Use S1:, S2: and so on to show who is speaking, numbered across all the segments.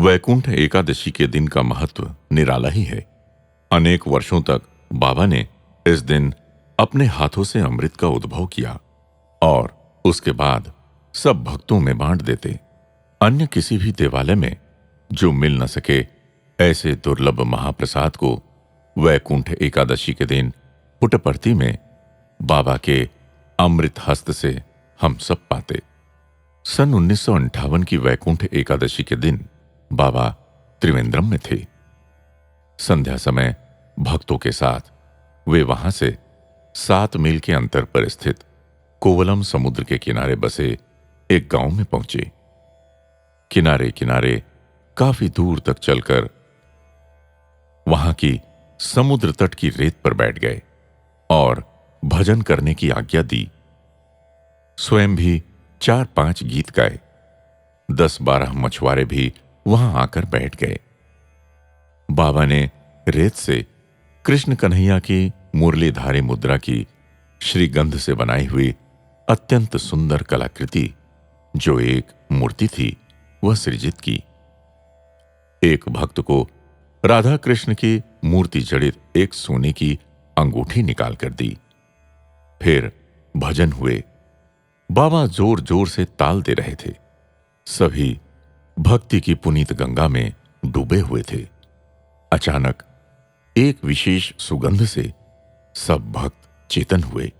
S1: वैकुंठ एकादशी के दिन का महत्व निराला ही है। अनेक वर्षों तक बाबा ने इस दिन अपने हाथों से अमृत का उद्भव किया और उसके बाद सब भक्तों में बांट देते। अन्य किसी भी देवालय में जो मिल न सके, ऐसे दुर्लभ महाप्रसाद को वैकुंठ एकादशी के दिन पुट्टपर्ती में बाबा के अमृत हस्त से हम सब पाते। सन 1958 की वैकुंठ एकादशी के दिन बाबा त्रिवेंद्रम में थे। संध्या समय भक्तों के साथ वे वहां से 7 मील के अंतर पर स्थित कोवलम समुद्र के किनारे बसे एक गांव में पहुंचे। किनारे किनारे काफी दूर तक चलकर वहां की समुद्र तट की रेत पर बैठ गए और भजन करने की आज्ञा दी। स्वयं भी 4-5 गीत गाए। 10-12 मछुआरे भी वहां आकर बैठ गए। बाबा ने रेत से कृष्ण कन्हैया की मुरलीधारी मुद्रा की श्रीगंध से बनाई हुई अत्यंत सुंदर कलाकृति, जो एक मूर्ति थी, वह सृजित की। एक भक्त को राधा कृष्ण की मूर्ति जड़ित एक सोने की अंगूठी निकाल कर दी। फिर भजन हुए। बाबा जोर जोर से ताल दे रहे थे। सभी भक्ति की पुनीत गंगा में डूबे हुए थे। अचानक एक विशेष सुगंध से सब भक्त चेतन हुए।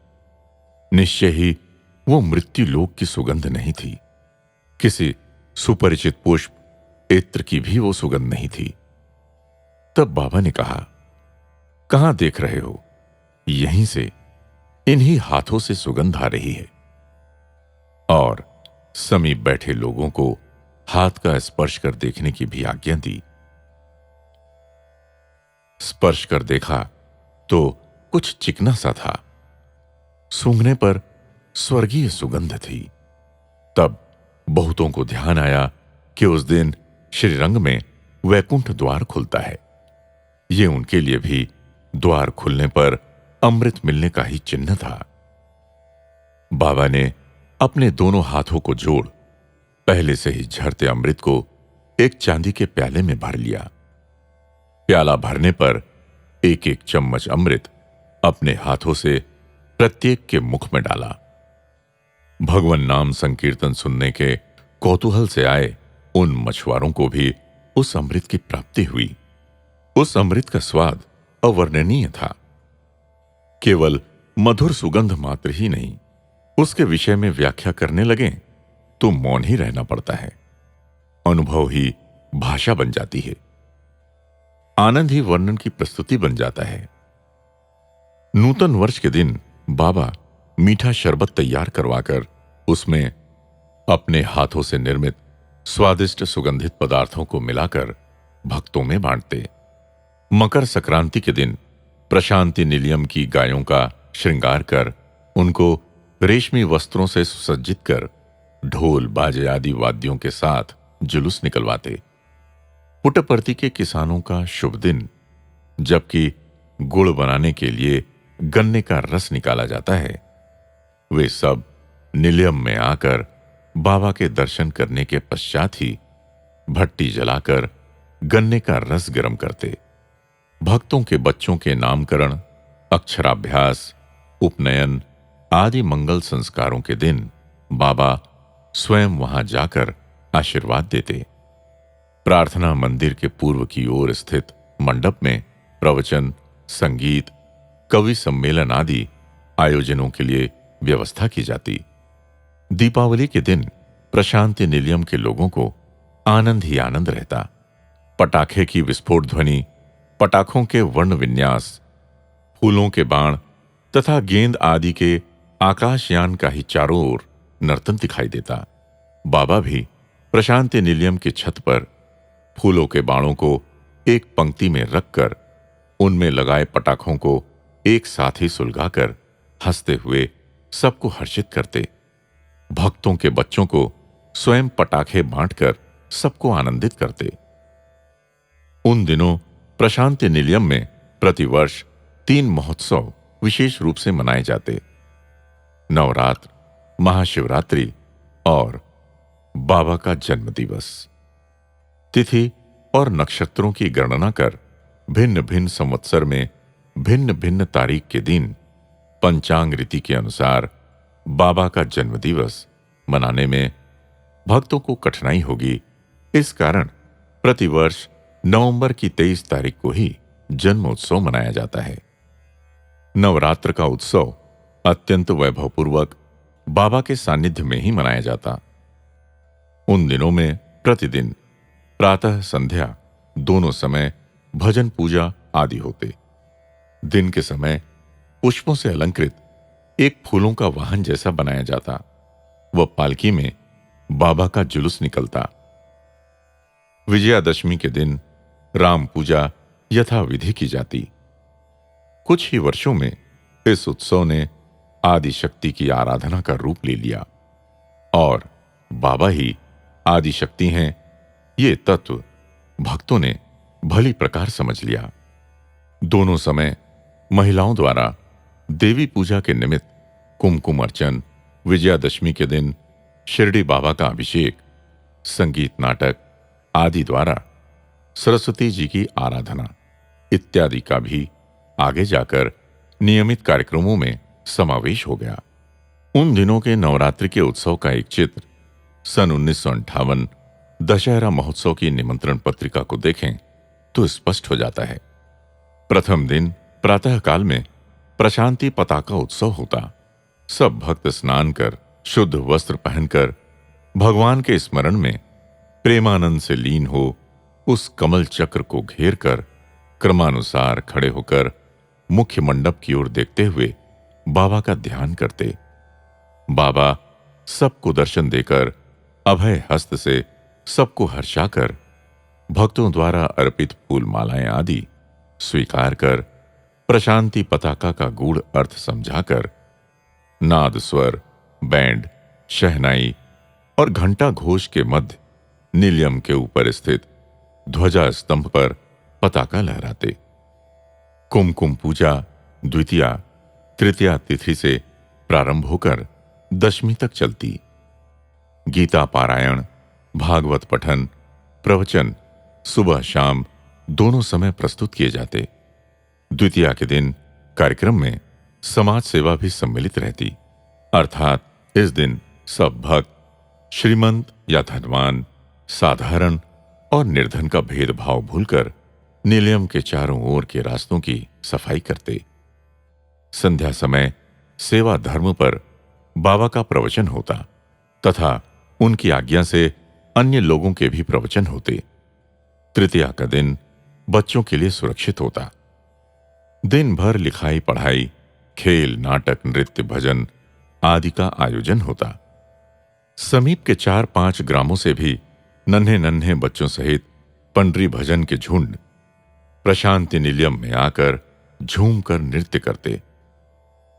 S1: निश्चय ही वो मृत्यु लोक की सुगंध नहीं थी। किसी सुपरिचित पुष्प इत्र की भी वो सुगंध नहीं थी। तब बाबा ने कहा, कहां देख रहे हो? यहीं से, इन्हीं हाथों से सुगंध आ रही है। और समीप बैठे लोगों को हाथ का स्पर्श कर देखने की भी आज्ञा दी। स्पर्श कर देखा तो कुछ चिकना सा था। सूंघने पर स्वर्गीय सुगंध थी। तब बहुतों को ध्यान आया कि उस दिन श्रीरंग में वैकुंठ द्वार खुलता है। ये उनके लिए भी द्वार खुलने पर अमृत मिलने का ही चिन्ह था। बाबा ने अपने दोनों हाथों को जोड़ पहले से ही झरते अमृत को एक चांदी के प्याले में भर लिया। प्याला भरने पर एक एक चम्मच अमृत अपने हाथों से प्रत्येक के मुख में डाला। भगवान नाम संकीर्तन सुनने के कौतूहल से आए उन मछुआरों को भी उस अमृत की प्राप्ति हुई। उस अमृत का स्वाद अवर्णनीय था। केवल मधुर सुगंध मात्र ही नहीं, उसके विषय में व्याख्या करने लगे तो मौन ही रहना पड़ता है। अनुभव ही भाषा बन जाती है। आनंद ही वर्णन की प्रस्तुति बन जाता है। नूतन वर्ष के दिन बाबा मीठा शरबत तैयार करवाकर उसमें अपने हाथों से निर्मित स्वादिष्ट सुगंधित पदार्थों को मिलाकर भक्तों में बांटते। मकर संक्रांति के दिन प्रशांति निलयम की गायों का श्रृंगार कर उनको रेशमी वस्त्रों से सुसज्जित कर ढोल बाजे आदि वाद्यों के साथ जुलूस निकलवाते। पुट्टपर्ती के किसानों का शुभ दिन, जबकि गुड़ बनाने के लिए गन्ने का रस निकाला जाता है, वे सब निलयम में आकर बाबा के दर्शन करने के पश्चात ही भट्टी जलाकर गन्ने का रस गर्म करते। भक्तों के बच्चों के नामकरण, अक्षराभ्यास, उपनयन आदि मंगल संस्कारों के दिन बाबा स्वयं वहां जाकर आशीर्वाद देते। प्रार्थना मंदिर के पूर्व की ओर स्थित मंडप में प्रवचन, संगीत, कवि सम्मेलन आदि आयोजनों के लिए व्यवस्था की जाती। दीपावली के दिन प्रशांति निलयम के लोगों को आनंद ही आनंद रहता। पटाखे की विस्फोट ध्वनि, पटाखों के वर्ण विन्यास, फूलों के बाण तथा गेंद आदि के आकाशयान का ही चारों ओर नर्तन दिखाई देता। बाबा भी प्रशांति निलयम की छत पर फूलों के बाणों को एक पंक्ति में रखकर उनमें लगाए पटाखों को एक साथ ही सुलगाकर हंसते हुए सबको हर्षित करते। भक्तों के बच्चों को स्वयं पटाखे बांटकर सबको आनंदित करते। उन दिनों प्रशांति निलयम में प्रतिवर्ष 3 महोत्सव विशेष रूप से मनाए जाते। नवरात्र, महाशिवरात्रि और बाबा का जन्म दिवस। तिथि और नक्षत्रों की गणना कर भिन्न भिन्न संवत्सर में भिन्न भिन्न तारीख के दिन पंचांग रीति के अनुसार बाबा का जन्मदिवस मनाने में भक्तों को कठिनाई होगी। इस कारण प्रतिवर्ष नवंबर की 23 तारीख को ही जन्म उत्सव मनाया जाता है। नवरात्र का उत्सव अत्यंत वैभवपूर्वक बाबा के सानिध्य में ही मनाया जाता। उन दिनों में प्रतिदिन प्रातः संध्या दोनों समय भजन पूजा आदि होते। दिन के समय पुष्पों से अलंकृत एक फूलों का वाहन जैसा बनाया जाता। वह पालकी में बाबा का जुलूस निकलता। विजयादशमी के दिन राम पूजा यथाविधि की जाती। कुछ ही वर्षों में इस उत्सव ने आदि शक्ति की आराधना का रूप ले लिया और बाबा ही आदि शक्ति हैं, ये तत्व भक्तों ने भली प्रकार समझ लिया। दोनों समय महिलाओं द्वारा देवी पूजा के निमित्त कुमकुम अर्चन, विजयादशमी के दिन शिरडी बाबा का अभिषेक, संगीत नाटक आदि द्वारा सरस्वती जी की आराधना इत्यादि का भी आगे जाकर नियमित कार्यक्रमों में समावेश हो गया। उन दिनों के नवरात्रि के उत्सव का एक चित्र सन 1958 दशहरा महोत्सव की निमंत्रण पत्रिका को देखें तो स्पष्ट हो जाता है। प्रथम दिन प्रातःकाल में प्रशांति पताका उत्सव होता। सब भक्त स्नान कर शुद्ध वस्त्र पहनकर भगवान के स्मरण में प्रेमानंद से लीन हो उस कमल चक्र को घेर कर क्रमानुसार खड़े होकर मुख्य मंडप की ओर देखते हुए बाबा का ध्यान करते। बाबा सबको दर्शन देकर अभय हस्त से सबको हर्षाकर भक्तों द्वारा अर्पित फूल मालाएं आदि स्वीकार कर प्रशांति पताका का गूढ़ अर्थ समझाकर नाद स्वर, बैंड, शहनाई और घंटा घोष के मध्य नीलियम के ऊपर स्थित ध्वजा स्तंभ पर पताका लहराते। कुमकुम पूजा द्वितीया तृतीया तिथि से प्रारंभ होकर दशमी तक चलती। गीता पारायण, भागवत पठन, प्रवचन सुबह शाम दोनों समय प्रस्तुत किए जाते। द्वितीया के दिन कार्यक्रम में समाज सेवा भी सम्मिलित रहती, अर्थात इस दिन सब भक्त श्रीमंत या धनवान, साधारण और निर्धन का भेदभाव भूलकर नीलियम के चारों ओर के रास्तों की सफाई करते। संध्या समय सेवा धर्म पर बाबा का प्रवचन होता तथा उनकी आज्ञा से अन्य लोगों के भी प्रवचन होते। तृतीया का दिन बच्चों के लिए सुरक्षित होता। दिन भर लिखाई पढ़ाई, खेल, नाटक, नृत्य, भजन आदि का आयोजन होता। समीप के 4-5 ग्रामों से भी नन्हे नन्हे बच्चों सहित पंडरी भजन के झुंड प्रशांति निलयम में आकर झूमकर नृत्य करते।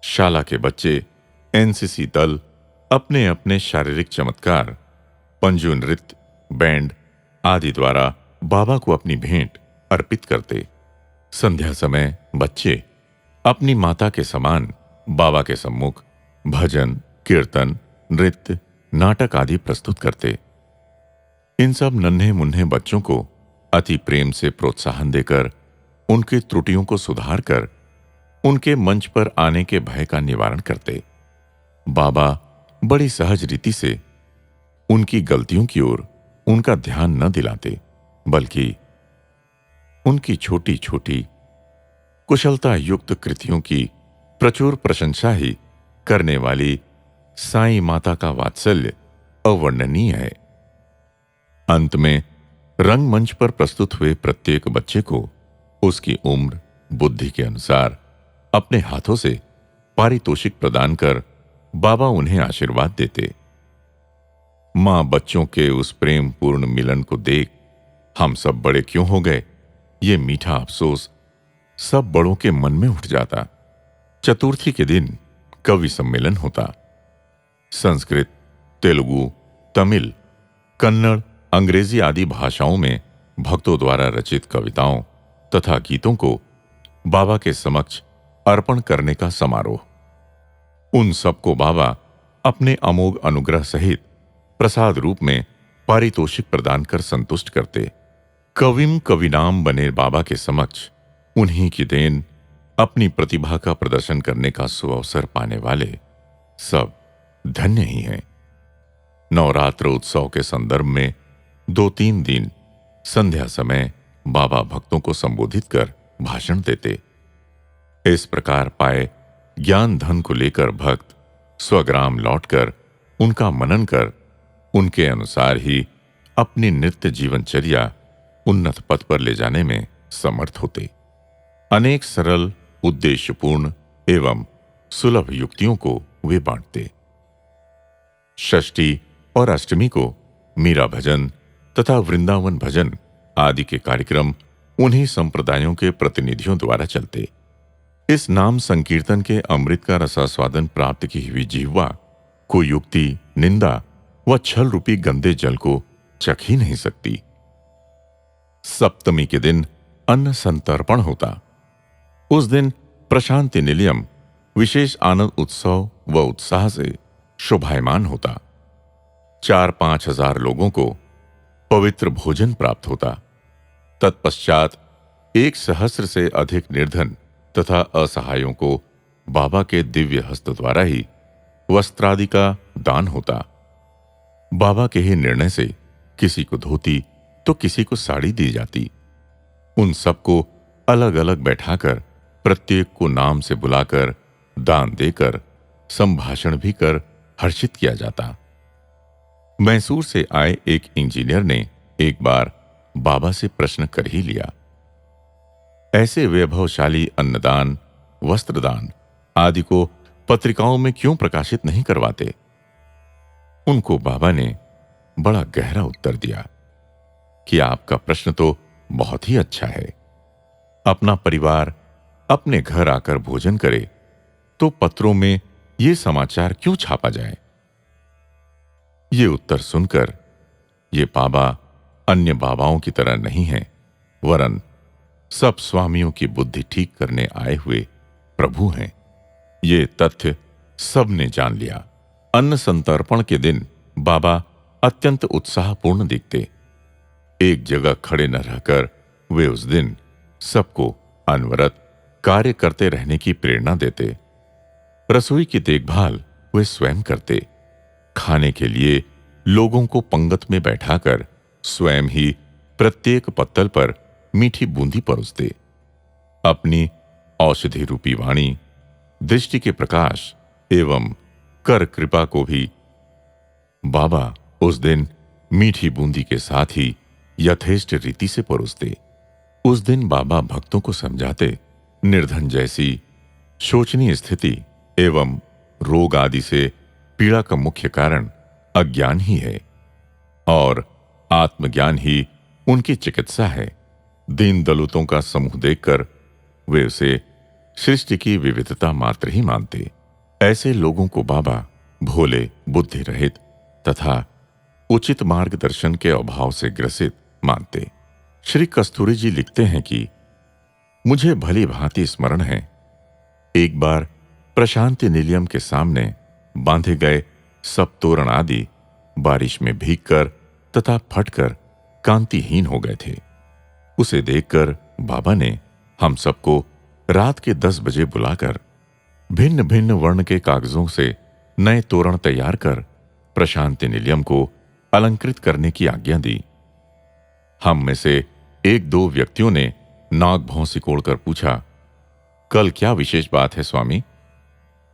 S1: शाला के बच्चे, एनसीसी दल अपने अपने शारीरिक चमत्कार, पंजू नृत्य, बैंड आदि द्वारा बाबा को अपनी भेंट अर्पित करते। संध्या समय बच्चे अपनी माता के समान बाबा के सम्मुख भजन, कीर्तन, नृत्य, नाटक आदि प्रस्तुत करते। इन सब नन्हे मुन्ने बच्चों को अति प्रेम से प्रोत्साहन देकर उनकी त्रुटियों को सुधार कर उनके मंच पर आने के भय का निवारण करते। बाबा बड़ी सहज रीति से उनकी गलतियों की ओर उनका ध्यान न दिलाते, बल्कि उनकी छोटी छोटी कुशलता युक्त कृतियों की प्रचुर प्रशंसा ही करने वाली साईं माता का वात्सल्य अवर्णनीय है। अंत में रंगमंच पर प्रस्तुत हुए प्रत्येक बच्चे को उसकी उम्र, बुद्धि के अनुसार अपने हाथों से पारितोषिक प्रदान कर बाबा उन्हें आशीर्वाद देते। मां बच्चों के उस प्रेम पूर्ण मिलन को देख हम सब बड़े क्यों हो गए, ये मीठा अफसोस सब बड़ों के मन में उठ जाता। चतुर्थी के दिन कवि सम्मेलन होता। संस्कृत, तेलुगु, तमिल, कन्नड़, अंग्रेजी आदि भाषाओं में भक्तों द्वारा रचित कविताओं तथा गीतों को बाबा के समक्ष अर्पण करने का समारोह। उन सबको बाबा अपने अमोघ अनुग्रह सहित प्रसाद रूप में पारितोषिक प्रदान कर संतुष्ट करते। कविम कविनाम बने बाबा के समक्ष उन्हीं की देन अपनी प्रतिभा का प्रदर्शन करने का सुअवसर पाने वाले सब धन्य ही हैं। नवरात्र उत्सव के संदर्भ में 2-3 दिन संध्या समय बाबा भक्तों को संबोधित कर भाषण देते। इस प्रकार पाए ज्ञान धन को लेकर भक्त स्वग्राम लौटकर उनका मनन कर उनके अनुसार ही अपनी नित्य जीवनचर्या उन्नत पथ पर ले जाने में समर्थ होते। अनेक सरल, उद्देश्यपूर्ण एवं सुलभ युक्तियों को वे बांटते। षष्ठी और अष्टमी को मीरा भजन तथा वृंदावन भजन आदि के कार्यक्रम उन्हीं संप्रदायों के प्रतिनिधियों द्वारा चलते। इस नाम संकीर्तन के अमृत का रसास्वादन प्राप्त की हुई जिह्वा कोई युक्ति, निंदा व छल रूपी गंदे जल को चख ही नहीं सकती। सप्तमी के दिन अन्न संतर्पण होता। उस दिन प्रशांति निलयम विशेष आनंद उत्सव व उत्साह से शोभायमान होता। 4-5 हजार लोगों को पवित्र भोजन प्राप्त होता। तत्पश्चात 1,000 से अधिक निर्धन तथा असहायों को बाबा के दिव्य हस्त द्वारा ही वस्त्रादि का दान होता। बाबा के ही निर्णय से किसी को धोती तो किसी को साड़ी दी जाती। उन सबको अलग अलग बैठाकर प्रत्येक को नाम से बुलाकर दान देकर संभाषण भी कर हर्षित किया जाता। मैसूर से आए एक इंजीनियर ने एक बार बाबा से प्रश्न कर ही लिया, ऐसे वैभवशाली अन्नदान, वस्त्रदान आदि को पत्रिकाओं में क्यों प्रकाशित नहीं करवाते? उनको बाबा ने बड़ा गहरा उत्तर दिया कि आपका प्रश्न तो बहुत ही अच्छा है। अपना परिवार अपने घर आकर भोजन करे तो पत्रों में ये समाचार क्यों छापा जाए? ये उत्तर सुनकर ये बाबा अन्य बाबाओं की तरह नहीं है, वरन सब स्वामियों की बुद्धि ठीक करने आए हुए प्रभु हैं। ये तथ्य सबने जान लिया। अन्न संतर्पण के दिन बाबा अत्यंत उत्साहपूर्ण दिखते। एक जगह खड़े न रहकर वे उस दिन सबको अनवरत कार्य करते रहने की प्रेरणा देते। रसोई की देखभाल वे स्वयं करते। खाने के लिए लोगों को पंगत में बैठाकर स्वयं ही प्रत्येक पत्तल पर मीठी बूंदी परोसते। अपनी औषधि रूपी वाणी, दृष्टि के प्रकाश एवं कर कृपा को भी बाबा उस दिन मीठी बूंदी के साथ ही यथेष्ट रीति से परोसते। उस दिन बाबा भक्तों को समझाते, निर्धन जैसी शोचनीय स्थिति एवं रोग आदि से पीड़ा का मुख्य कारण अज्ञान ही है और आत्मज्ञान ही उनकी चिकित्सा है। दीन दलितों का समूह देखकर वे उसे सृष्टि की विविधता मात्र ही मानते। ऐसे लोगों को बाबा भोले, बुद्धि रहित तथा उचित मार्गदर्शन के अभाव से ग्रसित मानते। श्री कस्तूरी जी लिखते हैं कि मुझे भली भांति स्मरण है, एक बार प्रशांति निलयम के सामने बांधे गए सब तोरण आदि बारिश में भीगकर तथा फटकर कांतिहीन हो गए थे। उसे देखकर बाबा ने हम सबको रात के 10 बजे बुलाकर भिन्न भिन्न वर्ण के कागजों से नए तोरण तैयार कर प्रशांति निलयम को अलंकृत करने की आज्ञा दी। हम में से 1-2 व्यक्तियों ने नाक भौं सिकोड़कर पूछा, कल क्या विशेष बात है स्वामी?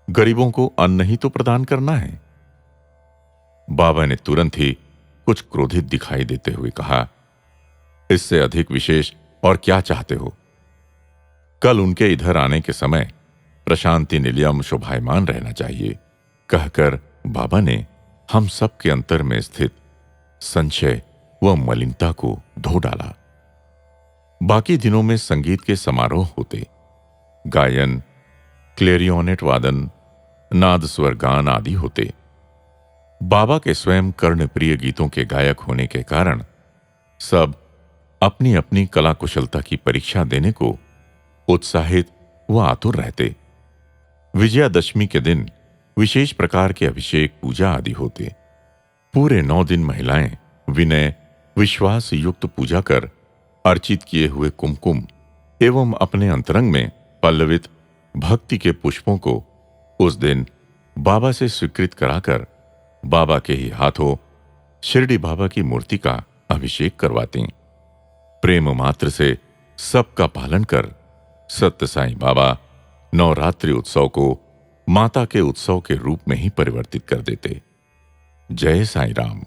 S1: गरीबों को अन्न ही तो प्रदान करना है। बाबा ने तुरंत ही कुछ क्रोधित दिखाई देते हुए कहा, इससे अधिक विशेष और क्या चाहते हो? कल उनके इधर आने के समय प्रशांति निलयम शोभायमान रहना चाहिए। कहकर बाबा ने हम सब के अंतर में स्थित संशय व मलिनता को धो डाला। बाकी दिनों में संगीत के समारोह होते। गायन, क्लेरियोनेट वादन, नाद स्वर गान आदि होते। बाबा के स्वयं कर्णप्रिय गीतों के गायक होने के कारण सब अपनी अपनी कला कुशलता की परीक्षा देने को उत्साहित व आतुर रहते। विजयादशमी के दिन विशेष प्रकार के अभिषेक, पूजा आदि होते। पूरे 9 दिन महिलाएं विनय, विश्वास युक्त पूजा कर अर्चित किए हुए कुमकुम एवं अपने अंतरंग में पल्लवित भक्ति के पुष्पों को उस दिन बाबा से स्वीकृत कराकर बाबा के ही हाथों शिरडी बाबा की मूर्ति का अभिषेक करवाती। प्रेम मात्र से सबका पालन कर सत्य साईं बाबा नवरात्रि उत्सव को माता के उत्सव के रूप में ही परिवर्तित कर देते। जय साईं राम।